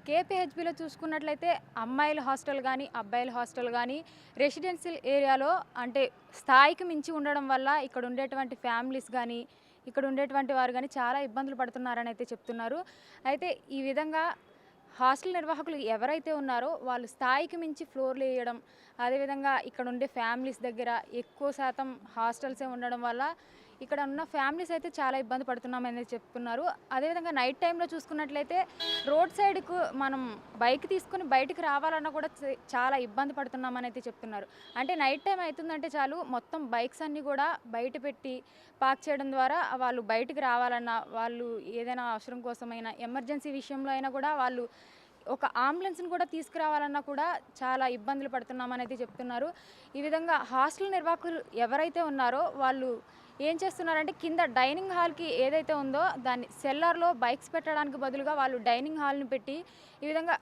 కేపీహెచ్బీలో చూసుకున్నట్లయితే అమ్మాయిల హాస్టల్ కానీ అబ్బాయిల హాస్టల్ కానీ రెసిడెన్షియల్ ఏరియాలో అంటే స్థాయికి మించి ఉండడం వల్ల ఇక్కడ ఉండేటువంటి ఫ్యామిలీస్ కానీ ఇక్కడ ఉండేటువంటి వారు కానీ చాలా ఇబ్బందులు పడుతున్నారని అయితే చెప్తున్నారు. అయితే ఈ విధంగా హాస్టల్ నిర్వాహకులు ఎవరైతే ఉన్నారో వాళ్ళు స్థాయికి మించి ఫ్లోర్లు వేయడం, అదేవిధంగా ఇక్కడ ఉండే ఫ్యామిలీస్ దగ్గర ఎక్కువ శాతం హాస్టల్సే ఉండడం వల్ల ఇక్కడ ఉన్న ఫ్యామిలీస్ అయితే చాలా ఇబ్బంది పడుతున్నామని చెప్తున్నారు. అదేవిధంగా నైట్ టైంలో చూసుకున్నట్లయితే రోడ్ సైడ్కు మనం బైక్ తీసుకుని బయటికి రావాలన్నా కూడా చాలా ఇబ్బంది పడుతున్నామని అయితే చెప్తున్నారు. అంటే నైట్ టైం అవుతుందంటే చాలు మొత్తం బైక్స్ అన్నీ కూడా బయట పెట్టి పార్క్ చేయడం ద్వారా వాళ్ళు బయటికి రావాలన్నా, వాళ్ళు ఏదైనా అవసరం కోసమైనా ఎమర్జెన్సీ విషయంలో అయినా కూడా వాళ్ళు ఒక అంబులెన్స్ని కూడా తీసుకురావాలన్నా కూడా చాలా ఇబ్బందులు పడుతున్నామని అయితే చెప్తున్నారు. ఈ విధంగా హాస్టల్ నిర్వాహకులు ఎవరైతే ఉన్నారో వాళ్ళు ఏం చేస్తున్నారంటే కింద డైనింగ్ హాల్కి ఏదైతే ఉందో దాన్ని సెల్లార్లో బైక్స్ పెట్టడానికి బదులుగా వాళ్ళు డైనింగ్ హాల్ని పెట్టి ఈ విధంగా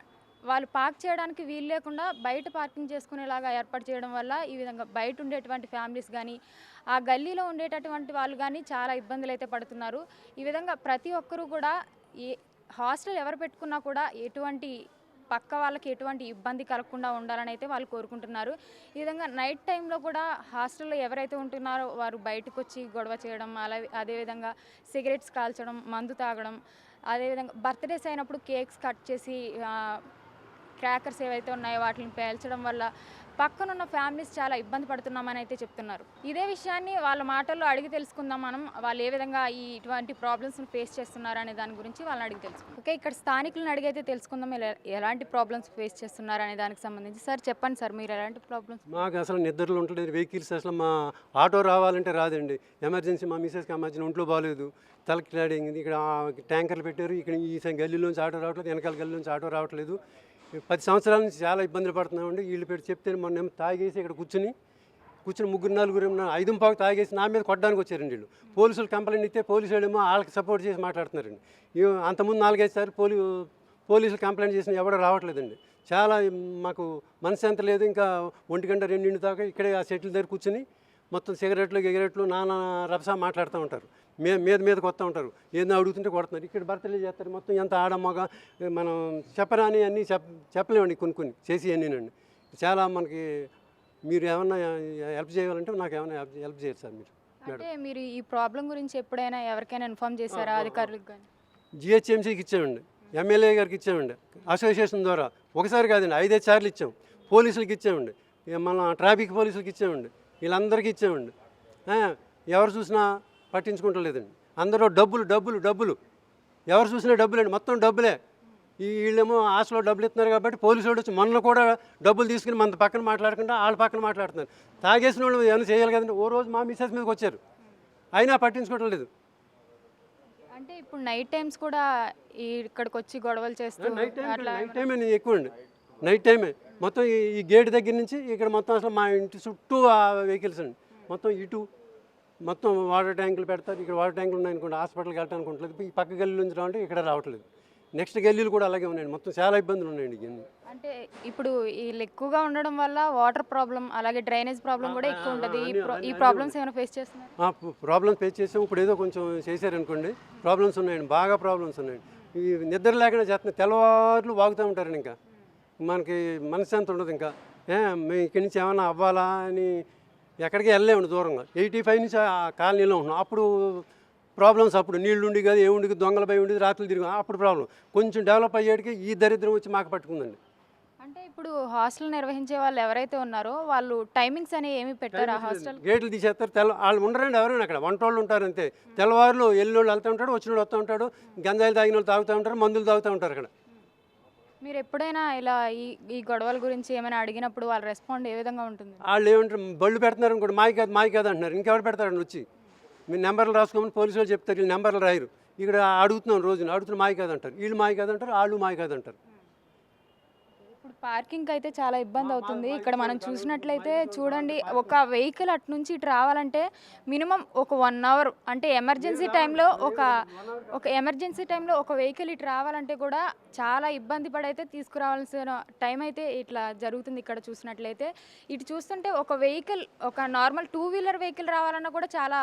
వాళ్ళు పార్క్ చేయడానికి వీలు లేకుండా బయట పార్కింగ్ చేసుకునేలాగా ఏర్పాటు చేయడం వల్ల ఈ విధంగా బయట ఉండేటువంటి ఫ్యామిలీస్ కానీ ఆ గల్లీలో ఉండేటటువంటి వాళ్ళు కానీ చాలా ఇబ్బందులు అయితే పడుతున్నారు. ఈ విధంగా ప్రతి ఒక్కరూ కూడా ఏ హాస్టల్ ఎవరు పెట్టుకున్నా కూడా ఎటువంటి పక్క వాళ్ళకి ఎటువంటి ఇబ్బంది కలగకుండా ఉండాలని అయితే వాళ్ళు కోరుకుంటున్నారు. ఈ విధంగా నైట్ టైంలో కూడా హాస్టల్లో ఎవరైతే ఉంటున్నారో వారు బయటకు వచ్చి గొడవ చేయడం, అదేవిధంగా సిగరెట్స్ కాల్చడం, మందు తాగడం, అదేవిధంగా బర్త్డేస్ అయినప్పుడు కేక్స్ కట్ చేసి క్రాకర్స్ ఏవైతే ఉన్నాయో వాటిని పేల్చడం వల్ల పక్కనున్న ఫ్యామిలీస్ చాలా ఇబ్బంది పడుతున్నామని అయితే చెప్తున్నారు. ఇదే విషయాన్ని వాళ్ళ మాటల్లో అడిగి తెలుసుకుందాం మనం. వాళ్ళు ఏ విధంగా ఇటువంటి ప్రాబ్లమ్స్ని ఫేస్ చేస్తున్నారు అనే దాని గురించి వాళ్ళని అడిగి తెలుసుకుందాం. ఓకే, ఇక్కడ స్థానికులను అడిగైతే తెలుసుకుందాం ఎలాంటి ప్రాబ్లమ్స్ ఫేస్ చేస్తున్నారు అనే దానికి సంబంధించి. సార్ చెప్పండి సార్, మీరు ఎలాంటి ప్రాబ్లమ్స్? మాకు అసలు నిద్రలు ఉంటుంది, వెహికల్స్ అసలు మా ఆటో రావాలంటే రాదండి. ఎమర్జెన్సీ మా మిసెస్కి అమ్మాచిన ఒంట్లో బాగాలేదు, తలకి క్లాడింగ్, ఇక్కడ ట్యాంకర్లు పెట్టారు, ఇక్కడ ఈ గల్లీలోంచి ఆటో రావట్లేదు, వెనకాల గల్లీలోంచి ఆటో రావట్లేదు. 10 సంవత్సరాల నుంచి చాలా ఇబ్బందులు పడుతున్నామండి. వీళ్ళు పెట్టి చెప్తే మొన్న తాగేసి ఇక్కడ కూర్చుని ముగ్గురు నలుగురు 5:15 తాగేసి నా మీద కొట్టడానికి వచ్చారండి. వీళ్ళు పోలీసులు కంప్లైంట్ ఇస్తే పోలీసు వాళ్ళేమో వాళ్ళకి సపోర్ట్ చేసి మాట్లాడుతున్నారండి. అంతకుముందు 4-5 సార్లు పోలీసులు కంప్లైంట్ చేసిన ఎవడో రావట్లేదండి. చాలా మాకు మనశ్శాంతి లేదు. ఇంకా 1-2 దాకా ఇక్కడే ఆ సెటిల్ దగ్గర కూర్చుని మొత్తం సిగరెట్లు నానా రభసా మాట్లాడుతూ ఉంటారు. మీదకి వస్తూ ఉంటారు, ఏదో అడుగుతుంటే కొడుతున్నారు. ఇక్కడ బర్త్డే చేస్తారు, మొత్తం ఎంత ఆడమ్మగా మనం చెప్పరాని అన్నీ చెప్పలేమండి. కొన్ని చేసి అన్నీనండి. చాలా మనకి మీరు ఏమన్నా హెల్ప్ చేయాలంటే నాకు ఏమైనా హెల్ప్ చేయరు సార్ మీరు. అంటే మీరు ఈ ప్రాబ్లం గురించి ఎప్పుడైనా ఎవరికైనా ఇన్ఫార్మ్ చేశారా అధికారులకు? కానీ జిహెచ్ఎంసీకి ఇచ్చామండి, ఎమ్మెల్యే గారికి ఇచ్చామండి, అసోసియేషన్ ద్వారా ఒకసారి కాదండి 5-5 సార్లు ఇచ్చాం. పోలీసులకి ఇచ్చామండి, మన ట్రాఫిక్ పోలీసులకి ఇచ్చామండి, వీళ్ళందరికీ ఇచ్చామండి. ఎవరు చూసినా పట్టించుకుంటలేదండి. అందరూ డబ్బులు ఎవరు చూసినా డబ్బులండి, మొత్తం డబ్బులే. వీళ్ళేమో ఆశలో డబ్బులు ఇస్తున్నారు కాబట్టి పోలీసు వాళ్ళు వచ్చి మొన్న కూడా డబ్బులు తీసుకుని మన పక్కన మాట్లాడకుండా వాళ్ళ పక్కన మాట్లాడుతున్నారు. తాగేసిన వాళ్ళు ఏమైనా చేయాలి కదండి. ఓ రోజు మా మిసెస్ మీదకి వచ్చారు, అయినా పట్టించుకోవటం లేదు. అంటే ఇప్పుడు నైట్ టైమ్స్ కూడా ఇక్కడికి వచ్చి గొడవలు చేస్తూ నైట్ టైమే ఎక్కువ అండి. నైట్ టైమే మొత్తం ఈ గేట్ దగ్గర నుంచి ఇక్కడ మొత్తం అసలు మా ఇంటి చుట్టూ వెహికల్స్ అండి. మొత్తం ఇటు మొత్తం వాటర్ ట్యాంకులు పెడతారు. ఇక్కడ వాటర్ ట్యాంకులు ఉన్నాయనుకోండి, హాస్పిటల్కి వెళ్ళడానికి ఉండలేదు. ఈ పక్క గల్లీ నుంచి రావంటే ఇక్కడ రావట్లేదు. నెక్స్ట్ గల్లీలు కూడా అలాగే ఉన్నాయండి. మొత్తం చాలా ఇబ్బందులు ఉన్నాయండి. ఇవన్నీ అంటే ఇప్పుడు వీళ్ళు ఎక్కువగా ఉండడం వల్ల వాటర్ ప్రాబ్లం, అలాగే డ్రైనేజ్ ప్రాబ్లం కూడా ఎక్కువ ఉంటుంది. ఈ ప్రాబ్లమ్స్ ఏమైనా ఫేస్ చేస్తున్నారు? ప్రాబ్లమ్స్ ఫేస్ చేసాం. ఇప్పుడు ఏదో కొంచెం చేశారనుకోండి, ప్రాబ్లమ్స్ ఉన్నాయండి, బాగా ప్రాబ్లమ్స్ ఉన్నాయండి. ఈ నిద్ర లేకుండా చేస్తున్నారు, తెల్లవారులు వాగుతూ ఉంటారండి. ఇంకా మనకి మనశ్శాంతి ఉండదు. ఇంకా మేము ఇక్కడి నుంచి ఏమైనా అవ్వాలా అని ఎక్కడికి వెళ్ళలేమండి, దూరంగా 85 నుంచి ఆ కాలనీలో ఉంటున్నాం. అప్పుడు ప్రాబ్లమ్స్, అప్పుడు నీళ్ళు ఉండి కదా, ఏముండి దొంగల భయం ఉండేది, రాత్రులు తిరిగి అప్పుడు ప్రాబ్లం. కొంచెం డెవలప్ అయ్యేటికి ఈ దరిద్రం వచ్చి మాకు పట్టుకుందండి. అంటే ఇప్పుడు హాస్టల్ నిర్వహించే వాళ్ళు ఎవరైతే ఉన్నారో వాళ్ళు టైమింగ్స్ అనేవి ఏమి పెట్టారు? ఆ హాస్టల్ గేట్లు తీసేస్తారు, వాళ్ళు ఉండరండి ఎవరైనా అక్కడ, వంటోళ్ళు ఉంటారు అంతే. తెల్లవారులు వెళ్ళినోళ్ళు వెళ్తూ ఉంటాడు, వచ్చినోళ్ళు వస్తూ ఉంటాడు, గంజాయిలు తాగిన వాళ్ళు తాగుతూ ఉంటారు, మందులు తాగుతూ ఉంటారు అక్కడ. మీరు ఎప్పుడైనా ఇలా ఈ గొడవల గురించి ఏమైనా అడిగినప్పుడు వాళ్ళ రెస్పాండ్ ఏ విధంగా ఉంటుంది? వాళ్ళు ఏమంటారు, బళ్ళు పెడుతున్నారు అనుకోండి, మాయి కాదు అంటున్నారు. ఇంకెవరు పెడతారండి వచ్చి? మీరు నెంబర్లు రాసుకోమని పోలీసు వాళ్ళు చెప్తారు, వీళ్ళు నెంబర్లు రాయరు. ఇక్కడ అడుగుతున్నాం, రోజున అడుగుతున్న మాయి కాదంటారు, వీళ్ళు మాయి కాదంటారు, వాళ్ళు మాయి కాదంటారు. ఇప్పుడు పార్కింగ్ అయితే చాలా ఇబ్బంది అవుతుంది. ఇక్కడ మనం చూసినట్లయితే చూడండి, ఒక వెహికల్ అటు నుంచి ఇటు రావాలంటే మినిమం ఒక 1 అవర్. అంటే ఎమర్జెన్సీ టైంలో ఒక వెహికల్ ఇటు రావాలంటే కూడా చాలా ఇబ్బంది పడైతే తీసుకురావాల్సిన టైం అయితే ఇట్లా జరుగుతుంది. ఇక్కడ చూసినట్లయితే ఇటు చూస్తుంటే ఒక నార్మల్ 2 వీలర్ వెహికల్ రావాలన్నా కూడా చాలా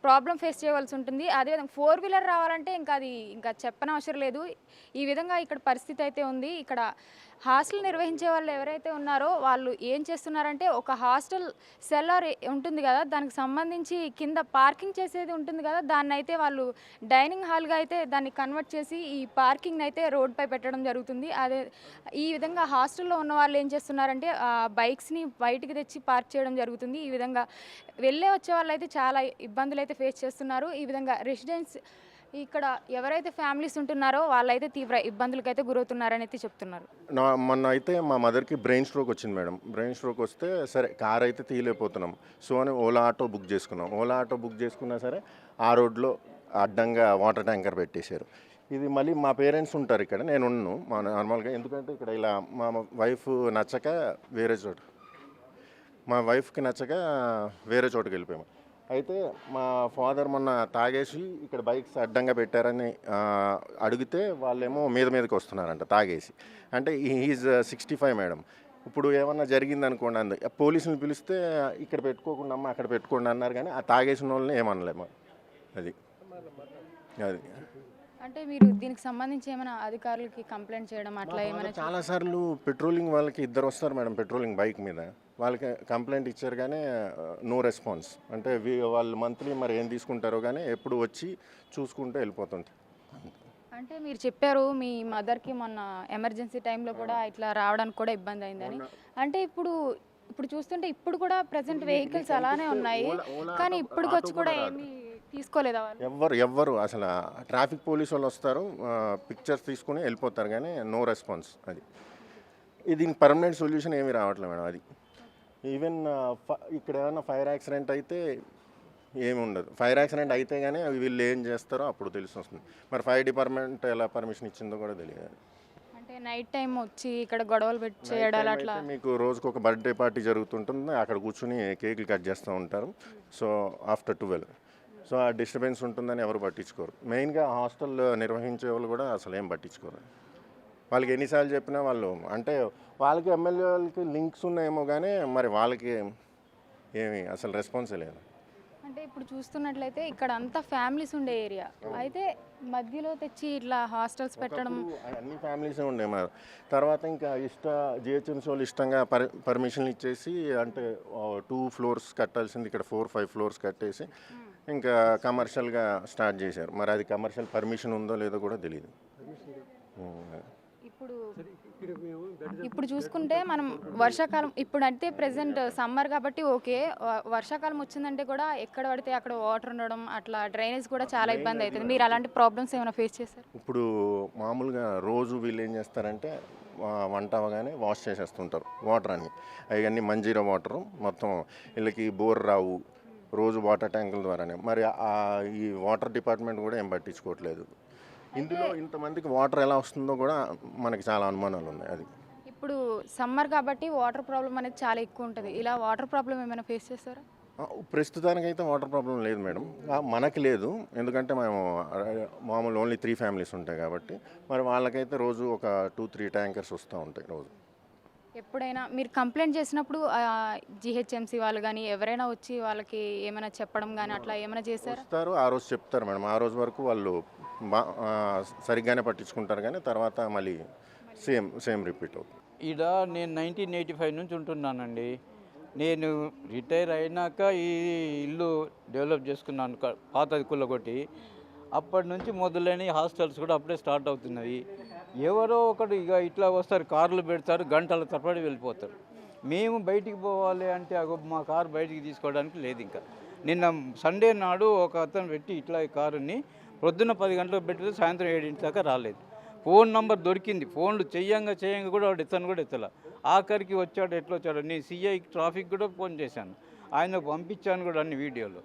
ప్రాబ్లం ఫేస్ చేయవలసి ఉంటుంది. అదేవిధంగా 4 వీలర్ రావాలంటే ఇంకా చెప్పనవసరం లేదు. ఈ విధంగా ఇక్కడ పరిస్థితి అయితే ఉంది. ఇక్కడ హాస్టల్ నిర్వహించే వాళ్ళు ఎవరైతే ఉన్నారో వాళ్ళు ఏం చేస్తున్నారంటే, ఒక హాస్టల్ సెల్లార్ ఉంటుంది కదా, దానికి సంబంధించి కింద పార్కింగ్ చేసేది ఉంటుంది కదా, దాన్నైతే వాళ్ళు డైనింగ్ హాల్గా అయితే దాన్ని కన్వర్ట్ చేసి ఈ పార్కింగ్ అయితే రోడ్పై పెట్టడం జరుగుతుంది. అదే ఈ విధంగా హాస్టల్లో ఉన్న వాళ్ళు ఏం చేస్తున్నారంటే బైక్స్ని బయటికి తెచ్చి పార్క్ చేయడం జరుగుతుంది. ఈ విధంగా వెళ్ళే వచ్చే వాళ్ళు అయితే చాలా ఇబ్బందులు అయితే ఫేస్ చేస్తున్నారు. ఈ విధంగా రెసిడెన్స్ ఇక్కడ ఎవరైతే ఫ్యామిలీస్ ఉంటున్నారో వాళ్ళైతే తీవ్ర ఇబ్బందులకైతే గురవుతున్నారని అయితే చెప్తున్నారు. మొన్న అయితే మా మదర్కి బ్రెయిన్ స్ట్రోక్ వచ్చింది మేడం. బ్రెయిన్ స్ట్రోక్ వస్తే సరే కార్ అయితే తీయలేకపోతున్నాం. సో అని ఓలా ఆటో బుక్ చేసుకున్నాం. ఓలా ఆటో బుక్ చేసుకున్నా సరే ఆ రోడ్లో అడ్డంగా వాటర్ ట్యాంకర్ పెట్టేశారు. ఇది మళ్ళీ మా పేరెంట్స్ ఉంటారు ఇక్కడ, నేను ఉన్నాను మా నార్మల్గా. ఎందుకంటే ఇక్కడ ఇలా మా వైఫ్ నచ్చక మా వైఫ్కి నచ్చక వేరే చోటుకి వెళ్ళిపోయాము. అయితే మా ఫాదర్ మొన్న తాగేసి ఇక్కడ బైక్స్ అడ్డంగా పెట్టారని అడిగితే వాళ్ళేమో మీదకి వస్తున్నారంట తాగేసి. అంటే ఈజ్ 65 మేడం. ఇప్పుడు ఏమన్నా జరిగింది అనుకోండి, అంది పోలీసుని పిలిస్తే ఇక్కడ పెట్టుకోకుండా అమ్మ అక్కడ పెట్టుకోండి అన్నారు, కానీ ఆ తాగేసిన వాళ్ళని ఏమనలేము. అది అంటే మీరు దీనికి సంబంధించి ఏమైనా అధికారులకి కంప్లైంట్ చేయడం అట్లా ఏమైనా? చాలాసార్లు పెట్రోలింగ్ వాళ్ళకి 2 వస్తారు మేడం పెట్రోలింగ్ బైక్ మీద, వాళ్ళకి కంప్లైంట్ ఇచ్చారు కానీ నో రెస్పాన్స్. అంటే వాళ్ళు మంత్లీ మరి ఏం తీసుకుంటారో కానీ ఎప్పుడు వచ్చి చూసుకుంటూ వెళ్ళిపోతుంటారు. అంటే మీరు చెప్పారు మీ మదర్కి మొన్న ఎమర్జెన్సీ టైంలో కూడా ఇట్లా రావడానికి కూడా ఇబ్బంది అయిందని. అంటే ఇప్పుడు చూస్తుంటే ఇప్పుడు కూడా ప్రజెంట్ వెహికల్స్ అలానే ఉన్నాయి, కానీ ఇప్పటికొచ్చి కూడా ఏమీ తీసుకోలేదా వాళ్ళు? ఎవ్వరు అసలు ట్రాఫిక్ పోలీసు వాళ్ళు వస్తారు, పిక్చర్స్ తీసుకుని వెళ్ళిపోతారు, కానీ నో రెస్పాన్స్. అది దీనికి పర్మనెంట్ సొల్యూషన్ ఏమీ రావట్లేదు మేడం. అది ఈవెన్ ఇక్కడ ఏమైనా ఫైర్ యాక్సిడెంట్ అయితే ఏమి ఉండదు. ఫైర్ యాక్సిడెంట్ అయితే కానీ వీళ్ళు ఏం చేస్తారో అప్పుడు తెలిసి వస్తుంది. మరి ఫైర్ డిపార్ట్మెంట్ ఎలా పర్మిషన్ ఇచ్చిందో కూడా తెలియదు. అంటే నైట్ టైం వచ్చి ఇక్కడ గొడవలు పెట్టి చేయడాలు అట్లా? మీకు రోజుకు ఒక బర్త్డే పార్టీ జరుగుతుంటుంది, అక్కడ కూర్చుని కేకులు కట్ చేస్తూ ఉంటారు. సో ఆఫ్టర్ 12 సో ఆ డిస్టర్బెన్స్ ఉంటుందని ఎవరు పట్టించుకోరు. మెయిన్గా హాస్టల్ నిర్వహించే వాళ్ళు కూడా అసలు ఏం పట్టించుకోరు. వాళ్ళకి ఎన్నిసార్లు చెప్పినా వాళ్ళు, అంటే వాళ్ళకి ఎమ్మెల్యేలకి లింక్స్ ఉన్నాయేమో కానీ మరి వాళ్ళకి ఏమి అసలు రెస్పాన్సే లేదు. అంటే ఇప్పుడు చూస్తున్నట్లయితే ఇక్కడ అంతా ఫ్యామిలీస్ ఉండే ఏరియా, అయితే మధ్యలో తెచ్చి ఇట్లా హాస్టల్స్ పెట్టడం. అన్ని ఫ్యామిలీసే ఉండే మరి తర్వాత ఇంకా జిహెచ్ఎంసీ వాళ్ళు ఇష్టంగా పర్మిషన్లు ఇచ్చేసి, అంటే 2 ఫ్లోర్స్ కట్టాల్సింది ఇక్కడ 4-5 ఫ్లోర్స్ కట్టేసి ఇంకా కమర్షియల్గా స్టార్ట్ చేశారు. మరి అది కమర్షియల్ పర్మిషన్ ఉందో లేదో కూడా తెలియదు. ఇప్పుడు చూసుకుంటే మనం వర్షాకాలం, ఇప్పుడు అంటే ప్రెసెంట్ సమ్మర్ కాబట్టి ఓకే, వర్షాకాలం వచ్చిందంటే కూడా ఎక్కడ పడితే అక్కడ వాటర్ ఉండడం, అట్లా డ్రైనేజ్ కూడా చాలా ఇబ్బంది అవుతుంది. మీరు అలాంటి ప్రాబ్లమ్స్ ఏమైనా ఫేస్ చేస్తారు? ఇప్పుడు మామూలుగా రోజు వీళ్ళు ఏం చేస్తారంటే వంట అవగానే వాష్ చేసేస్తుంటారు వాటర్ అన్ని. అవన్నీ మంజీరా వాటరు మొత్తం వీళ్ళకి బోర్ రావు, రోజు వాటర్ ట్యాంకుల ద్వారానే. మరి ఈ వాటర్ డిపార్ట్మెంట్ కూడా ఏం పట్టించుకోవట్లేదు. ఇందులో ఇంతమందికి వాటర్ ఎలా వస్తుందో కూడా మనకి చాలా అనుమానాలు ఉన్నాయి. అది ఇప్పుడు సమ్మర్ కాబట్టి వాటర్ ప్రాబ్లం అనేది చాలా ఎక్కువ ఉంటుంది. ఇలా వాటర్ ప్రాబ్లం ఏమైనా ఫేస్ చేస్తారా? ప్రస్తుతానికైతే వాటర్ ప్రాబ్లం లేదు మేడం, మనకి లేదు. ఎందుకంటే మేము మామూలు ఓన్లీ 3 ఫ్యామిలీస్ ఉంటాయి కాబట్టి మరి వాళ్ళకైతే రోజు ఒక 2-3 ట్యాంకర్స్ వస్తూ ఉంటాయి రోజు. ఎప్పుడైనా మీరు కంప్లైంట్ చేసినప్పుడు జిహెచ్ఎంసీ వాళ్ళు కానీ ఎవరైనా వచ్చి వాళ్ళకి ఏమైనా చెప్పడం కానీ అట్లా ఏమైనా చేశారు? వస్తారు, ఆ రోజు చెప్తారు మేడం. ఆ రోజు వరకు వాళ్ళు సరిగ్గానే పట్టించుకుంటారు, కానీ తర్వాత మళ్ళీ సేమ్ రిపీట్ అవుతుంది. ఈడ నేను 1985 నుంచి ఉంటున్నానండి. నేను రిటైర్ అయినాక ఈ ఇల్లు డెవలప్ చేసుకున్నాను, పాతది కుల్లగొట్టి. అప్పటి నుంచి మొదలైన హాస్టల్స్ కూడా అప్పుడే స్టార్ట్ అవుతున్నవి. ఎవరో ఒకటి ఇక ఇట్లా వస్తారు, కార్లు పెడతారు, గంటల తరబడి వెళ్ళిపోతారు. మేము బయటికి పోవాలి అంటే మా కారు బయటికి తీసుకోవడానికి లేదు. ఇంకా నిన్న సండే నాడు ఒక అతను పెట్టి ఇట్లా ఈ కారుని పొద్దున్న 10 గంటలకు పెట్టితే సాయంత్రం 7 దాకా రాలేదు. ఫోన్ నంబర్ దొరికింది, ఫోన్లు చెయ్యంగా కూడా వాడు ఎత్తను కూడా ఎత్తలా. ఆఖరికి వచ్చాడు, ఎట్లా వచ్చాడు, నేను సిఐ ట్రాఫిక్ కూడా ఫోన్ చేశాను, ఆయనకు పంపించాను కూడా అన్ని వీడియోలు.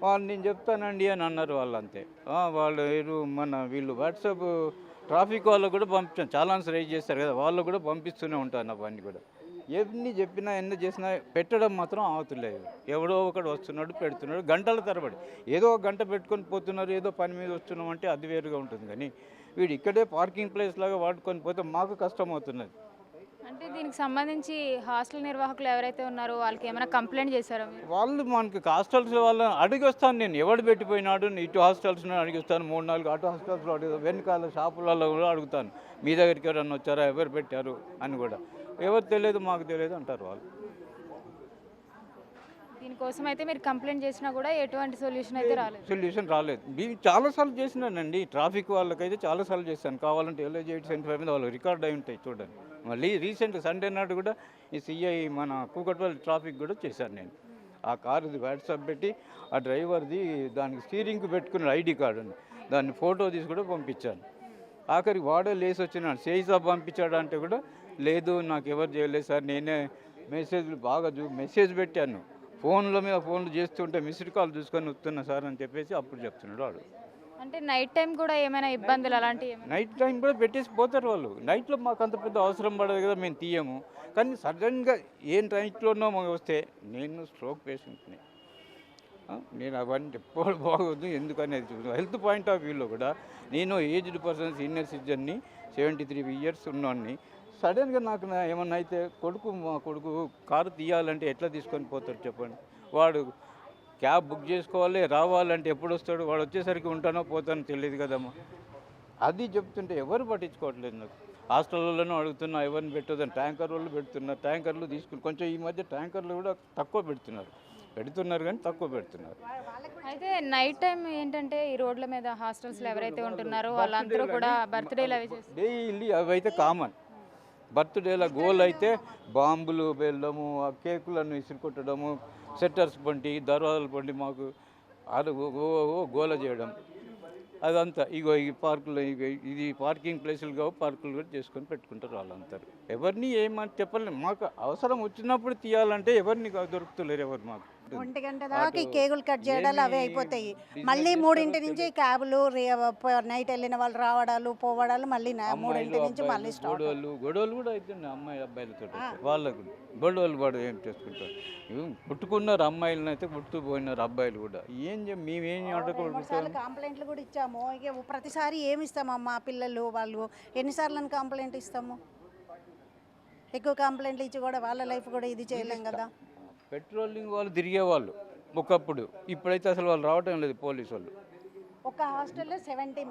వాళ్ళు నేను చెప్తానండి అని అన్నారు వాళ్ళంతే. వాళ్ళు వీళ్ళు వాట్సాప్ ట్రాఫిక్ వాళ్ళకు కూడా పంపించాను, చాలాన్స్ రైజ్ చేస్తారు కదా, వాళ్ళు కూడా పంపిస్తూనే ఉంటాను అవన్నీ కూడా. ఎన్ని చెప్పినా ఎన్ని చేసినా పెట్టడం మాత్రం ఆగుతలేదు. ఎవడో ఒకడు వస్తున్నాడు, పెడుతున్నాడు, గంటల తరబడి. ఏదో ఒక గంట పెట్టుకొని పోతున్నారు, ఏదో పని మీద వస్తున్నాం అంటే అది వేరుగా ఉంటుంది. కానీ వీడు ఇక్కడే పార్కింగ్ ప్లేస్ లాగా వాడుకొని పోతే మాకు కష్టం అవుతున్నది. అంటే దీనికి దానికి సంబంధించి హాస్టల్ నిర్వాహకులు ఎవరైతే ఉన్నారో వాళ్ళకి ఏమైనా కంప్లైంట్ చేశారా మీరు? వాళ్ళు మనకి హాస్టల్స్ వాళ్ళని అడిగి వస్తాను, నేను ఎవడు పెట్టిపోయినాడు ఇటు హాస్టల్స్లో అడిగి వస్తాను, 3-4 అటు హాస్టల్స్లో అడుగుతాను, వెనకాల షాపులలో కూడా అడుగుతాను, మీ దగ్గరికి ఎవరన్నా వచ్చారా, ఎవరు పెట్టారు అని కూడా. ఎవరు తెలియదు మాకు తెలియదు అంటారు వాళ్ళు. దీనికోసం అయితే మీరు కంప్లైంట్ చేసినా కూడా ఎటువంటి సొల్యూషన్ అయితే రాలేదు. సొల్యూషన్ రాలేదు. నేను చాలాసార్లు చేసినానండి, ట్రాఫిక్ వాళ్ళకైతే చాలాసార్లు చేశాను. కావాలంటే LIG 875 మీద వాళ్ళు రికార్డ్ అయి ఉంటాయి చూడండి. మళ్ళీ రీసెంట్ సండే నాడు కూడా ఈ CI మన కూకట్పల్లి ట్రాఫిక్ కూడా చేశాను నేను. ఆ కారుది వాట్సాప్ పెట్టి ఆ డ్రైవర్ది దానికి స్టీరింగ్కి పెట్టుకున్న ID కార్డు ఉంది, దాన్ని ఫోటో తీసి కూడా పంపించాను. ఆఖరికి వాడే లేసి వచ్చినాడు, సేయిసాబ్ పంపించాడు అంటే కూడా లేదు నాకు ఎవరు చేయలేదు సార్, నేనే మెసేజ్లు బాగా మెసేజ్ పెట్టాను, ఫోన్ల మీద ఫోన్లు చేస్తుంటే మిస్డ్ కాల్ చూసుకొని వస్తున్నా సార్ అని చెప్పేసి అప్పుడు చెప్తున్నాడు వాడు. అంటే నైట్ టైం కూడా ఏమైనా ఇబ్బందులు అలాంటివి ఏమైనా? నైట్ టైం కూడా పెట్టేసి పోతారు వాళ్ళు. నైట్లో మాకు అంత పెద్ద అవసరం పడదు కదా, మేము తీయము. కానీ సడన్గా ఏం నైట్లోనో మాకు వస్తే, నేను స్ట్రోక్ పేషెంట్ని, నేను అవన్నీ ఎప్పుడు బాగోదు ఎందుకనేది హెల్త్ పాయింట్ ఆఫ్ వ్యూలో కూడా. నేను ఏజ్డ్ పర్సన్, సీనియర్ సిటిజన్ని, 73 years ఉన్నవాడిని. సడన్గా నాకు ఏమన్నా అయితే మా కొడుకు కారు తీయాలంటే ఎట్లా తీసుకొని పోతాడు చెప్పండి. వాడు క్యాబ్ బుక్ చేసుకోవాలి, రావాలంటే ఎప్పుడు వస్తాడు, వాడు వచ్చేసరికి ఉంటానో పోతానో తెలియదు కదమ్మా. అది చెప్తుంటే ఎవరు పట్టించుకోవట్లేదు. నాకు హాస్టల్లోనూ అడుగుతున్నా, ఎవరిని పెట్టొద్దని ట్యాంకర్ వాళ్ళు పెడుతున్నారు, ట్యాంకర్లు తీసుకుని కొంచెం ఈ మధ్య ట్యాంకర్లు కూడా తక్కువ పెడుతున్నారు కానీ తక్కువ పెడుతున్నారు. అయితే నైట్ టైం ఏంటంటే ఈ రోడ్ల మీద హాస్టల్స్లో ఎవరైతే ఉంటున్నారో వాళ్ళందరూ కూడా బర్త్డేలు అవి చేస్తారు. డైలీ అవి అయితే కామన్. బర్త్డేల గోల్ అయితే బాంబులు వెళ్ళడము, ఆ కేకులను విసిరికొట్టడము, సెట్టర్స్ పండి, దర్వాజాలు పండి మాకు గోల చేయడం, అదంతా. ఇగో ఈ పార్కులు, ఇది పార్కింగ్ ప్లేసులు కావు, పార్కులు కూడా చేసుకొని పెట్టుకుంటారు వాళ్ళందరూ. ఎవరిని ఏమని చెప్పలేము, మాకు అవసరం వచ్చినప్పుడు తీయాలంటే ఎవరిని దొరుకుతలేరు ఎవరు. మాకు 1 గంట దాకా ఈ కేకులు కట్ చేయడాలు అవే అయిపోతాయి. మళ్ళీ 3 నుంచి క్యాబులు, నైట్ వెళ్ళిన వాళ్ళు రావడాలు పోవడాలు, మళ్ళీ 3 నుంచి మళ్ళీ స్టార్ట్. గొడవలు కూడా అవుతున్నాయి అమ్మాయి అబ్బాయిలతో. వాళ్ళకు గొడవలు పడు ఏం చేసుకుంటారు. పుట్టుకున్నారు అమ్మాయిలను అయితే, పుట్టుకుపోయినారు అబ్బాయిలు కూడా. మేమేం కంప్లైంట్లు కూడా ఇచ్చాము. ఇక ప్రతిసారి ఏమి ఇస్తామమ్మా పిల్లలు వాళ్ళు ఎన్నిసార్లు కంప్లైంట్ ఇస్తాము? ఎక్కువ కంప్లైంట్లు ఇచ్చి కూడా వాళ్ళ లైఫ్ కూడా ఇది చేయలేం కదా. పెట్రోలింగ్ వాళ్ళు తిరిగేవాళ్ళు ఒకప్పుడు, ఇప్పుడైతే అసలు వాళ్ళు రావటం లేదు పోలీసు వాళ్ళు. ఒక హాస్టల్లో 70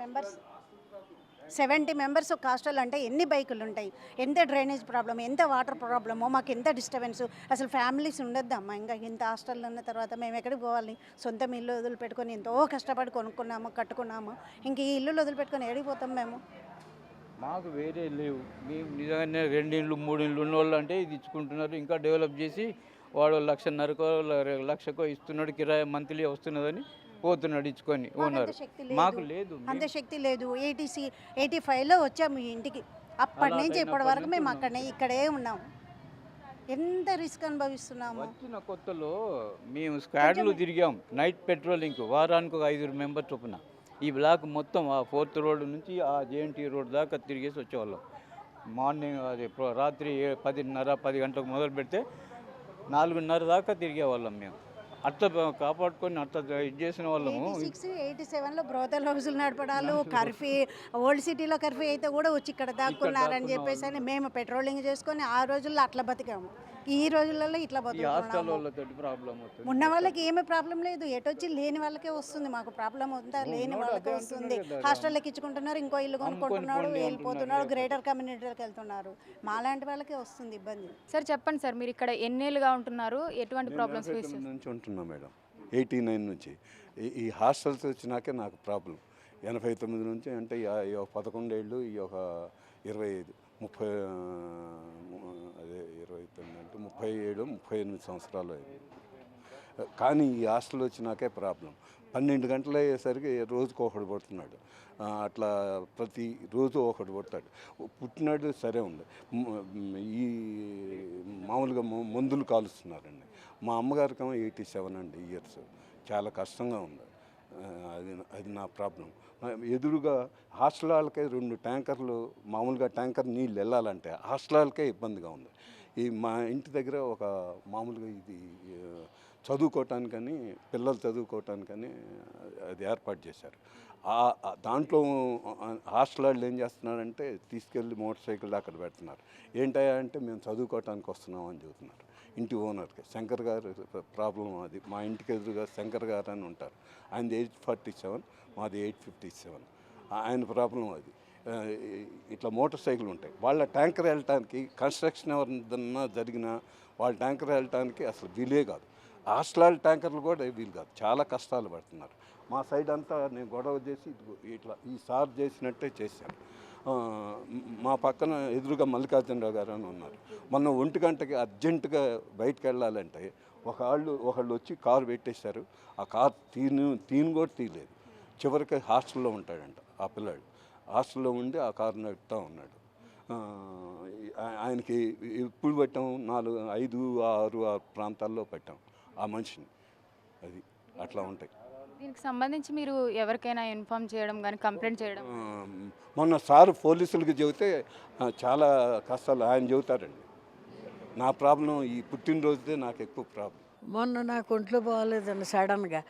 మెంబర్స్ ఒక హాస్టల్ అంటే ఎన్ని బైకులు ఉంటాయి, ఎంత డ్రైనేజ్ ప్రాబ్లమ్, ఎంత వాటర్ ప్రాబ్లమో, మాకు ఎంత డిస్టర్బెన్స్. అసలు ఫ్యామిలీస్ ఉండొద్దమ్మా. ఇంకా ఇంత హాస్టల్లో ఉన్న తర్వాత మేము ఎక్కడికి పోవాలి? సొంతం ఇల్లు వదిలిపెట్టుకొని ఎంతో కష్టపడి కొనుక్కున్నాము, కట్టుకున్నాము. ఇంక ఈ ఇల్లు వదిలిపెట్టుకొని ఎడిగిపోతాం మేము. మాకు వేరే లేవు. మేము నిజంగానే 2 ఇళ్ళు 3 ఇళ్ళు ఉన్న వాళ్ళు అంటే ఇది ఇచ్చుకుంటున్నారు. ఇంకా డెవలప్ చేసి వాడు 1,50,000కో 1,00,000కో ఇస్తున్నాడు కిరాయి, మంత్లీ వస్తున్నదని పోతున్నాడు ఇచ్చుకొని ఓనర్. మాకు లేదు, అంత శక్తి లేదు. 85లో వచ్చాము ఈ ఇంటికి. అప్పటి నుంచి ఇప్పటి వరకు మేము ఇక్కడే ఉన్నాము. ఎంత రిస్క్ అనుభవిస్తున్నాము. వచ్చిన కొత్తలో మేము స్క్వాడ్లు తిరిగాం నైట్ పెట్రోలింగ్, వారానికి ఒక 5 మెంబర్ చొప్పున. ఈ బ్లాక్ మొత్తం ఆ 4th రోడ్ నుంచి ఆ JNT రోడ్ దాకా తిరిగేసి వచ్చేవాళ్ళం. మార్నింగ్ అది రాత్రి 10:30-10 గంటలకు మొదలు పెడితే 4:30 దాకా తిరిగేవాళ్ళం మేము. అట్లా కాపాడుకొని అట్లా ఇది చేసిన వాళ్ళము. 86-87లో బ్రోతల్ హౌసులు నడపడాలు, కర్ఫ్యూ, ఓల్డ్ సిటీలో కర్ఫ్యూ అయితే కూడా వచ్చి ఇక్కడ దాక్కున్నారని చెప్పేసి అని మేము పెట్రోలింగ్ చేసుకొని ఆ రోజుల్లో అట్లా బతికాము. ఈ రోజులలో ఇట్లా బతుకుతున్నాము. ఉన్న వాళ్ళకి ఏమీ ప్రాబ్లం లేదు, ఎటొచ్చి లేని వాళ్ళకే వస్తుంది. మాకు ప్రాబ్లం ఉందా? లేని వాళ్ళకే వస్తుంది. హాస్టల్లోకి ఇచ్చుకుంటున్నారు, ఇంకో ఇల్లు కొనుక్కుంటున్నాడు, వెళ్ళిపోతున్నాడు, గ్రేటర్ కమ్యూనిటీలోకి వెళ్తున్నారు. మాలాంటి వాళ్ళకే వస్తుంది ఇబ్బంది. సార్ చెప్పండి సార్, మీరు ఇక్కడ ఎన్నేళ్ళుగా ఉంటున్నారు? ఎటువంటి ప్రాబ్లమ్స్ ఫేస్ చేస్తున్నారు? నుంచి ఉంటున్నాం మేడం, 89 నుంచి. ఈ హాస్టల్స్ వచ్చినాకే నాకు ప్రాబ్లం. 89 నుంచి అంటే ఈ 11 ఏళ్ళు, ఈ ఒక 25, 30, అదే 29 అంటే 37-38 సంవత్సరాలు అయింది. కానీ ఈ హాస్టల్ వచ్చినాకే ప్రాబ్లం. 12 గంటలు అయ్యేసరికి రోజుకు ఒకడు పడుతున్నాడు. అట్లా ప్రతి రోజు ఒకడు పడతాడు. పుట్టినాడు సరే ఉంది. ఈ మామూలుగా మందులు కాలుస్తున్నారండి. మా అమ్మగారికి 87 అండి ఇయర్స్. చాలా కష్టంగా ఉంది. అది నా ప్రాబ్లం. ఎదురుగా హాస్టల్ వాళ్ళకే 2 ట్యాంకర్లు, మామూలుగా ట్యాంకర్ నీళ్ళు వెళ్ళాలంటే హాస్టల్ వాళ్ళకే ఇబ్బందిగా ఉంది. ఈ మా ఇంటి దగ్గర ఒక మామూలుగా ఇది చదువుకోవటానికని, పిల్లలు చదువుకోవటానికని అది ఏర్పాటు చేశారు. దాంట్లో హాస్టల్ వాళ్ళు ఏం చేస్తున్నారంటే తీసుకెళ్ళి మోటార్ సైకిల్ అక్కడ పెడుతున్నారు. ఏంటయ్యా అంటే మేము చదువుకోవటానికి వస్తున్నాం అని చెబుతున్నారు. ఇంటి ఓనర్కి శంకర్ గారు ప్రాబ్లం అది. మా ఇంటికి ఎదురుగా శంకర్ గారు అని ఉంటారు. ఆయనది 847, మాది 857. ఆయన ప్రాబ్లం అది. ఇట్లా మోటార్ సైకిల్ ఉంటాయి. వాళ్ళ ట్యాంకర్ వెళ్ళటానికి కన్స్ట్రక్షన్ ఎవరిదన్నా జరిగినా వాళ్ళ ట్యాంకర్ వెళ్ళటానికి అసలు వీలే కాదు. హాస్టల్ ట్యాంకర్లు కూడా వీలు కాదు. చాలా కష్టాలు పడుతున్నారు. మా సైడ్ అంతా నేను గొడవ చేసి ఇట్లా ఈ సార్ చేసినట్టే చేశాను. మా పక్కన ఎదురుగా మల్లికార్జునరావు గారు అని ఉన్నారు. మొన్న 1 గంటకి అర్జెంటుగా బయటకు వెళ్ళాలంటే ఒకళ్ళు వచ్చి కారు పెట్టేశారు. ఆ కారు తీను కూడా తీయలేదు. చివరికి హాస్టల్లో ఉంటాడంట ఆ పిల్లాడు. హాస్టల్లో ఉండి ఆ కారు నడుపుతూ ఉన్నాడు. ఆయనకి ఎప్పుడు పెట్టాం 4, 5, 6 ప్రాంతాల్లో పెట్టాం ఆ మనిషిని. అది అట్లా ఉంటాయి. దీనికి సంబంధించి మీరు ఎవరికైనా ఇన్ఫార్మ్ చేయడం కానీ కంప్లైంట్ చేయడం? మొన్న సారు పోలీసులకు చెబితే చాలా కష్టాలు ఆయన చెబుతారండి. నా ప్రాబ్లం ఈ పుట్టినరోజుదే నాకు ఎక్కువ ప్రాబ్లం. మొన్న నాకు ఒంట్లో బాగోలేదండి సడన్గా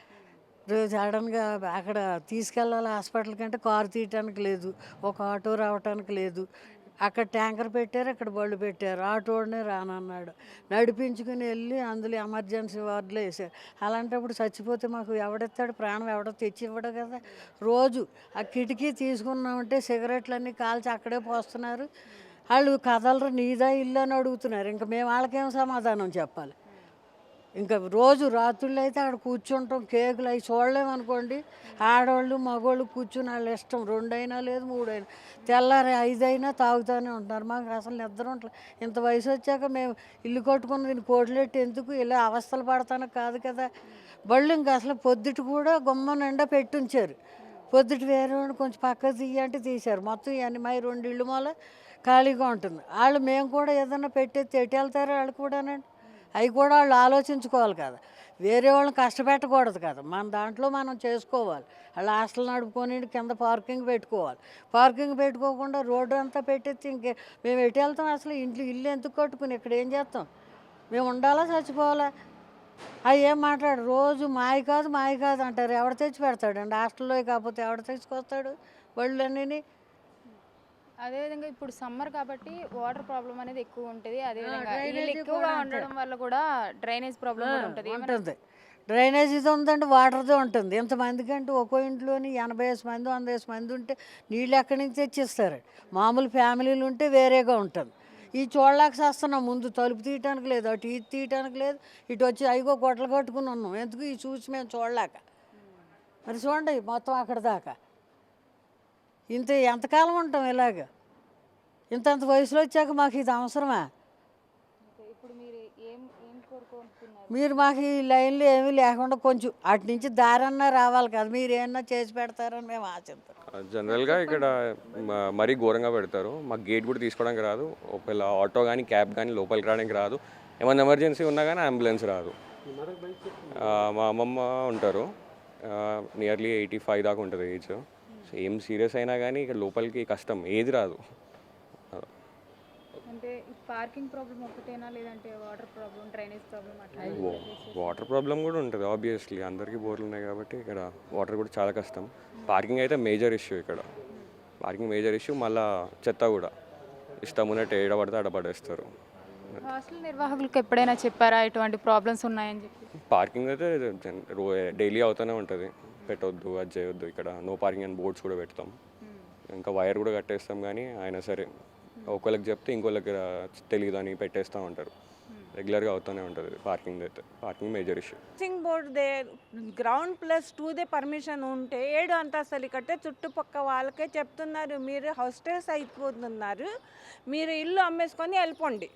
అక్కడ తీసుకెళ్ళాలి హాస్పిటల్ కంటే కారు తీయటానికి లేదు, ఒక ఆటో రావటానికి లేదు. అక్కడ ట్యాంకర్ పెట్టారు, అక్కడ బళ్ళు పెట్టారు. ఆటోనే రానన్నాడు. నడిపించుకుని వెళ్ళి అందులో ఎమర్జెన్సీ వార్డులో వేసారు. అలాంటప్పుడు చచ్చిపోతే మాకు ఎవడెత్తాడు? ప్రాణం ఎవడో తెచ్చి ఇవ్వడు కదా. రోజు ఆ కిటికీ తీసుకున్నామంటే సిగరెట్లన్నీ కాల్చి అక్కడే పోస్తున్నారు. వాళ్ళు కదలరు, నీదా ఇల్లు అని అడుగుతున్నారు. ఇంకా మేము వాళ్ళకేం సమాధానం చెప్పాలి? ఇంకా రోజు రాత్రుళ్ళు అయితే అక్కడ కూర్చుంటాం. కేకులు అవి చూడలేమనుకోండి. ఆడవాళ్ళు మగవాళ్ళు కూర్చుని వాళ్ళ ఇష్టం. 2 అయినా లేదు, 3 అయినా, తెల్లారి 5 అయినా తాగుతూనే ఉంటారు. మాకు అసలు నిద్ర ఉంటుంది. ఇంత వయసు వచ్చాక మేము ఇల్లు కట్టుకున్నది కోట్లెట్టి ఎందుకు ఇలా అవస్థలు పడతాను కాదు కదా. బళ్ళు ఇంకా అసలు పొద్దుటి కూడా గుమ్మ నిండా పెట్టుంచారు. పొద్దుటి వేరే కొంచెం పక్కకు తీయంటే తీశారు. మొత్తం ఇవన్నీ మై 2 ఇళ్ళు మూల ఖాళీగా ఉంటుంది. వాళ్ళు మేము కూడా ఏదన్నా పెట్టేది ఎటు వెళ్తారు వాళ్ళు కూడానండి. అవి కూడా వాళ్ళు ఆలోచించుకోవాలి కదా. వేరే వాళ్ళని కష్టపెట్టకూడదు కదా. మన దాంట్లో మనం చేసుకోవాలి. వాళ్ళు హాస్టల్ నడుపుకొని కింద పార్కింగ్ పెట్టుకోవాలి. పార్కింగ్ పెట్టుకోకుండా రోడ్డు అంతా పెట్టేసి ఇంకే మేము ఎటు వెళ్తాం? అసలు ఇల్లు ఎందుకు కట్టుకుని ఇక్కడ ఏం చేస్తాం? మేము ఉండాలా చచ్చిపోవాలా? అవి ఏం మాట్లాడు రోజు మాయ కాదు అంటారు. ఎవడ తెచ్చి పెడతాడండి? హాస్టల్లో కాకపోతే ఎవడ తెచ్చుకొస్తాడు బళ్ళు అన్నీ? అదేవిధంగా ఇప్పుడు సమ్మర్ కాబట్టి వాటర్ ప్రాబ్లం అనేది ఎక్కువ ఉంటుంది. అదేవిధంగా డ్రైనేజీ నీళ్ళు ఎక్కువగా కూడా ఉండడం వల్ల కూడా డ్రైనేజ్ ప్రాబ్లం కూడా ఉంటుంది. ఉంటుంది. డ్రైనేజీది ఉందండి, వాటర్ది ఉంటుంది. ఇంతమందికి అంటే ఒక్కో ఇంట్లోని 80 మంది 100 మంది ఉంటే నీళ్ళు ఎక్కడి నుంచి తెచ్చిస్తారు? మామూలు ఫ్యామిలీలు ఉంటే వేరేగా ఉంటుంది. ఈ చూడలేక చేస్తున్నాం. ముందు తలుపు తీయటానికి లేదు, అటు ఇది తీయటానికి లేదు, ఇటు వచ్చి అయిగో గొట్టలు కట్టుకుని ఉన్నాం. ఎందుకు? ఈ చూసి మేము చూడలేక. మరి చూడండి మొత్తం అక్కడ దాకా. ఎంతకాలం ఉంటాం ఇలాగ? ఇంత వయసులో వచ్చాక మాకు ఇది అవసరమా? ఇప్పుడు మీరు ఏం కోరుకుంటున్నారు? మీరు మాకు ఈ లైన్లో ఏమీ లేకుండా కొంచెం అటు నుంచి దారన్నా రావాలి కదా. మీరు ఏమన్నా చేసి పెడతారని మేము ఆశిస్తాం. జనరల్గా ఇక్కడ మరీ ఘోరంగా పెడతారు. మాకు గేట్ కూడా తీసుకోవడానికి రాదు. ఒకవేళ ఆటో కానీ క్యాబ్ కానీ లోపలికి రావడానికి రాదు. ఏమైనా ఎమర్జెన్సీ ఉన్నా కానీ అంబులెన్స్ రాదు. మా అమ్మమ్మ ఉంటారు, నియర్లీ 85 దాకా ఉంటుంది ఏజ్. ఏం సీరియస్ అయినా కానీ ఇక్కడ లోపలికి కష్టం, ఏది రాదు. అంటే పార్కింగ్ ప్రాబ్లం ఒకటేనా లేదంటే వాటర్ ప్రాబ్లం, డ్రైనేజ్ ప్రాబ్లం అట్లా? వాటర్ ప్రాబ్లం కూడా ఉంటుంది ఆబ్వియస్లీ. అందరికీ బోర్లు ఉన్నాయి కాబట్టి ఇక్కడ వాటర్ కూడా చాలా కష్టం. పార్కింగ్ అయితే మేజర్ ఇష్యూ ఇక్కడ. Parking major issue. మళ్ళీ చెత్త కూడా ఇష్టం ఉన్నట్టు ఏడబడితే ఆడపడేస్తారు. హాస్టల్ నిర్వాహకులకు ఎప్పుడైనా చెప్పారా ఇటువంటి ప్రాబ్లమ్స్ ఉన్నాయని చెప్పి? పార్కింగ్ అయితే డైలీ అవుతూనే ఉంటుంది. పెట్టొద్దు, అది చేయొద్దు, ఇక్కడ నో పార్కింగ్ అని బోర్డ్స్ కూడా పెడతాం. ఇంకా వైర్ కూడా కట్టేస్తాం. కానీ అయినా సరే ఒకళ్ళకి చెప్తే ఇంకోళ్ళకి తెలియదు అని పెట్టేస్తూ ఉంటారు. రెగ్యులర్గా అవుతూనే ఉంటుంది పార్కింగ్ అయితే. Parking major issue. హౌసింగ్ బోర్డుదే గ్రౌండ్ +2దే పర్మిషన్ ఉంటే 7 అంతస్తులు కట్టే చుట్టుపక్క వాళ్ళకే చెప్తున్నారు, మీరు హాస్టల్స్ అయిపోతున్నారు, మీరు ఇల్లు అమ్మేసుకొని వెళ్ళిపోండి.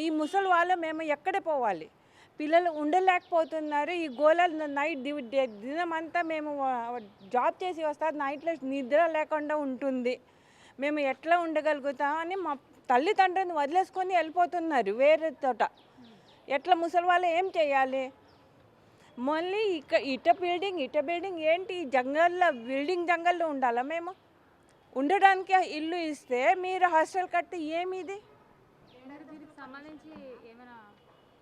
ఈ ముసలి వాళ్ళు మేము ఎక్కడే పోవాలి? పిల్లలు ఉండలేకపోతున్నారు. ఈ గోళాలు నైట్ దినమంతా మేము జాబ్ చేసి వస్తారు, నైట్లో నిద్ర లేకుండా ఉంటుంది. మేము ఎట్లా ఉండగలుగుతామని మా తల్లిదండ్రులను వదిలేసుకొని వెళ్ళిపోతున్నారు వేరే చోట. ఎట్లా ముసలి వాళ్ళు ఏం చేయాలి? మళ్ళీ ఇట బిల్డింగ్ ఏంటి? జంగల్లో ఉండాలా? మేము ఉండడానికి ఇల్లు ఇస్తే మీరు హాస్టల్ కట్టి ఏమిది? దీనికి సంబంధించి ఏమైనా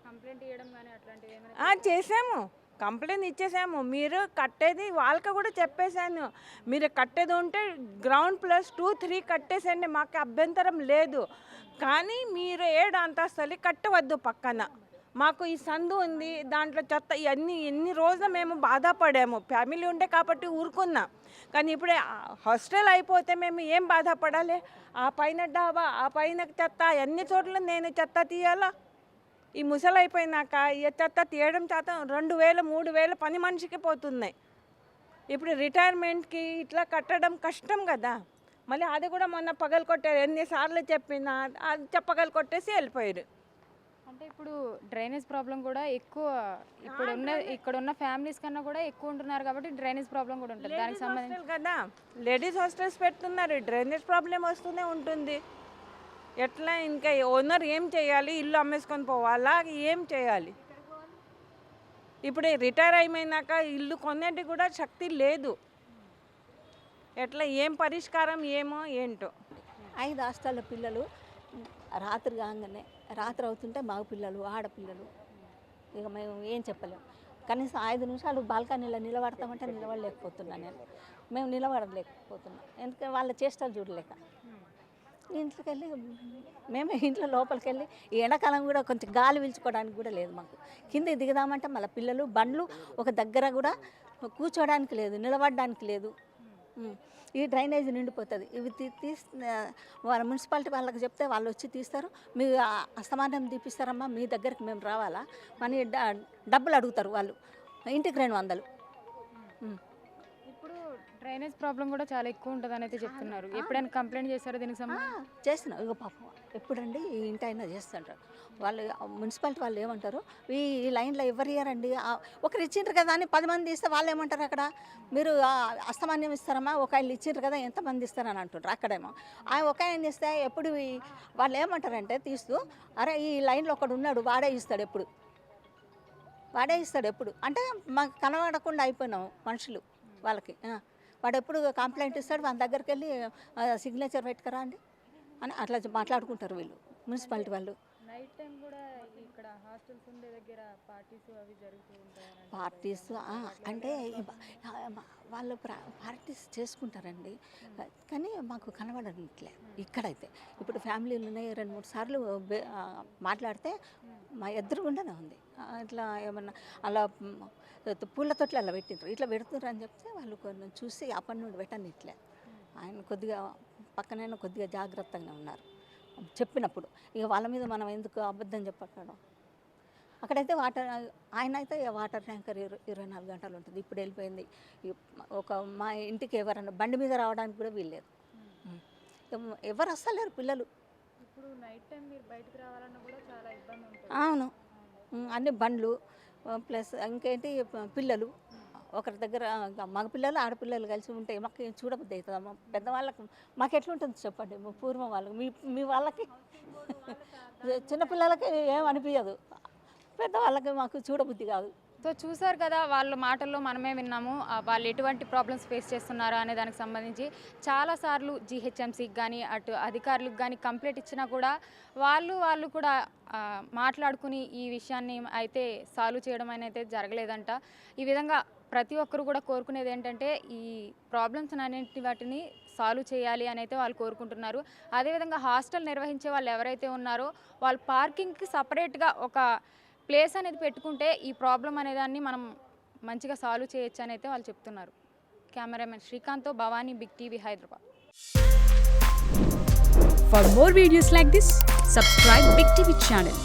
కంప్లైంట్ చేయడం కానీ అట్లాంటివి ఏమైనా? చేసాము. కంప్లైంట్ ఇచ్చేసాము. మీరు కట్టేది వాళ్ళకి కూడా చెప్పేశాను, మీరు కట్టేది ఉంటే గ్రౌండ్ ప్లస్ 2, 3 కట్టేసండి, మాకు అభ్యంతరం లేదు. కానీ మీరు 7 అంతస్తులు కట్టవద్దు పక్కన. మాకు ఈ సందు ఉంది, దాంట్లో చెత్త ఇవన్నీ ఎన్ని రోజులు మేము బాధపడాము. ఫ్యామిలీ ఉండే కాబట్టి ఊరుకున్నాం. కానీ ఇప్పుడే హాస్టల్ అయిపోతే మేము ఏం బాధపడాలి? ఆ పైన డాబా, ఆ పైన చెత్త, అన్ని చోట్ల నేను చెత్త తీయాలా? ఈ ముసలి అయిపోయినాక ఈ చెత్త తీయడం చేత 2,000, 3,000 పని మనిషికి పోతున్నాయి. ఇప్పుడు రిటైర్మెంట్కి ఇట్లా కట్టడం కష్టం కదా. మళ్ళీ అది కూడా మొన్న పగలు కొట్టారు. ఎన్నిసార్లు చెప్పినా అది చెప్పగలు కొట్టేసి వెళ్ళిపోయారు. అంటే ఇప్పుడు డ్రైనేజ్ ప్రాబ్లం కూడా ఎక్కువ ఇక్కడున్న ఫ్యామిలీస్ కన్నా కూడా ఎక్కువ ఉంటున్నారు కాబట్టి డ్రైనేజ్ ప్రాబ్లం కూడా ఉంటుంది. దానికి సంబంధించి కదా లేడీస్ హాస్టల్స్ పెడుతున్నారు, డ్రైనేజ్ ప్రాబ్లం వస్తూనే ఉంటుంది. ఎట్లా ఇంకా ఓనర్ ఏం చేయాలి? ఇల్లు అమ్మేసుకొని పోవాలా? ఏం చేయాలి? ఇప్పుడు రిటైర్ అయిపోయినాక ఇల్లు కొనేటి కూడా శక్తి లేదు. ఎట్లా ఏం పరిష్కారం ఏమో ఏంటో. 5 హాస్టల్ల పిల్లలు రాత్రి కాగానే, రాత్రి అవుతుంటే మగ పిల్లలు, ఆడపిల్లలు, ఇక మేము ఏం చెప్పలేము. కనీసం 5 నిమిషాలు బాల్కనీలో నిలబడతామంటే నిలబడలేకపోతున్నాను నేను. మేము నిలబడలేకపోతున్నాం, ఎందుకంటే వాళ్ళ చేష్టలు చూడలేక. ఇంట్లోకి వెళ్ళి మేమే ఇంట్లో లోపలికి వెళ్ళి ఈ ఎండాకాలం కూడా కొంచెం గాలి పీల్చుకోవడానికి కూడా లేదు మాకు. కింద దిగుదామంటే మళ్ళీ పిల్లలు, బండ్లు ఒక దగ్గర కూడా కూర్చోడానికి లేదు, నిలబడడానికి లేదు. ఈ డ్రైనేజ్ నిండిపోతుంది. ఇవి వాళ్ళ మున్సిపాలిటీ వాళ్ళకి చెప్తే వాళ్ళు వచ్చి తీస్తారు. మీరు అస్తమానం తీపిస్తారమ్మా, మీ దగ్గరికి మేము రావాలా అని డబ్బులు అడుగుతారు వాళ్ళు. ఇంటికి 200. ఇప్పుడు డ్రైనేజ్ ప్రాబ్లం కూడా చాలా ఎక్కువ ఉంటుందని అయితే చెప్తున్నారు. ఎప్పుడైనా కంప్లైంట్ చేస్తారో దీనికి సంబంధించి? చేస్తున్నాం. ఇక పాపం ఎప్పుడండి ఈ ఇంటి అయినా చేస్తుంటారు వాళ్ళు. మున్సిపాలిటీ వాళ్ళు ఏమంటారు, ఈ లైన్లో ఎవరు ఇయ్యారండి, ఒకరు ఇచ్చిండ్రు కదా అని 10 మంది ఇస్తే వాళ్ళు ఏమంటారు అక్కడ, మీరు అస్తమాన్యం ఇస్తారమ్మా, ఒక ఆయన ఇచ్చిండ్రు కదా ఎంతమంది ఇస్తారని అంటుంటారు. అక్కడేమో ఒక ఆయన ఇస్తే ఎప్పుడు వాళ్ళు ఏమంటారంటే తీస్తూ, అరే ఈ లైన్లో ఒకడు ఉన్నాడు, వాడే ఇస్తాడు ఎప్పుడు అంటే మాకు కనబడకుండా అయిపోయినాము మనుషులు వాళ్ళకి. వాడు ఎప్పుడు కంప్లైంట్ ఇస్తాడు, మన దగ్గరికి వెళ్ళి సిగ్నేచర్ పెట్టుకురా అండి అని అట్లా మాట్లాడుకుంటారు వీళ్ళు మున్సిపాలిటీ వాళ్ళు. నైట్ టైం కూడా ఇక్కడ హాస్టల్స్ ఉండే దగ్గర పార్టీస్ అవి జరుగుతూ ఉంటాయి. పార్టీస్ అంటే వాళ్ళు పార్టీస్ చేసుకుంటారండి, కానీ మాకు కనబడట్లే ఇక్కడైతే. ఇప్పుడు ఫ్యామిలీలు ఉన్నాయి, 2-3 సార్లు మాట్లాడితే మా ఎదురుగుండానే ఉంది. ఇట్లా ఏమన్నా అలా పూల తొట్లు అలా పెట్టిండ్రు, ఇట్లా పెడుతున్నారు అని చెప్తే వాళ్ళు కొంచెం చూసి అప్పటి నుండి పెట్టని ఇట్లే. ఆయన కొద్దిగా పక్కనైనా కొద్దిగా జాగ్రత్తగానే ఉన్నారు చెప్పినప్పుడు. ఇక వాళ్ళ మీద మనం ఎందుకు అబద్ధం చెప్పడం. అక్కడైతే ఆయన అయితే వాటర్ ట్యాంకర్ 24 గంటలు ఉంటుంది. ఇప్పుడు వెళ్ళిపోయింది. మా ఇంటికి ఎవరన్నా బండి మీద రావడానికి కూడా వీల్లేదు. ఎవరు వస్తలేరు పిల్లలు. ఇప్పుడు నైట్ టైం మీరు బయటకు రావాలన్నా కూడా చాలా ఇబ్బంది ఉంటుంది. అవును, అన్ని బండ్లు ప్లస్ ఇంకేంటి పిల్లలు ఒకరి దగ్గర, మగపిల్లలు ఆడపిల్లలు కలిసి ఉంటే మాకు చూడబుద్ధి అవుతుందమ్మా. పెద్దవాళ్ళకి మాకు ఎట్లుంటుంది చెప్పండి, పూర్వం వాళ్ళకి, మీ వాళ్ళకి చిన్నపిల్లలకి ఏం అనిపించదు, పెద్దవాళ్ళకి మాకు చూడబుద్ధి కాదు. సో చూసారు కదా, వాళ్ళ మాటల్లో మనమే విన్నాము వాళ్ళు ఎటువంటి ప్రాబ్లమ్స్ ఫేస్ చేస్తున్నారో అనే దానికి సంబంధించి. చాలాసార్లు జీహెచ్ఎంసీకి కానీ అటు అధికారులకు కానీ కంప్లైంట్ ఇచ్చినా కూడా వాళ్ళు కూడా మాట్లాడుకుని ఈ విషయాన్ని అయితే సాల్వ్ చేయడం అయితే జరగలేదంట. ఈ విధంగా ప్రతి ఒక్కరు కూడా కోరుకునేది ఏంటంటే ఈ ప్రాబ్లమ్స్ అన్నింటి వాటిని సాల్వ్ చేయాలి అని అయితే వాళ్ళు కోరుకుంటున్నారు. అదేవిధంగా హాస్టల్ నిర్వహించే వాళ్ళు ఎవరైతే ఉన్నారో వాళ్ళు పార్కింగ్కి సపరేట్గా ఒక ప్లేస్ అనేది పెట్టుకుంటే ఈ ప్రాబ్లం అనేదాన్ని మనం మంచిగా సాల్వ్ చేయొచ్చు అని అయితే వాళ్ళు చెప్తున్నారు. కెమెరామెన్ శ్రీకాంత్తో Bhavani, Big TV, Hyderabad. For more videos like this, subscribe Big TV channel.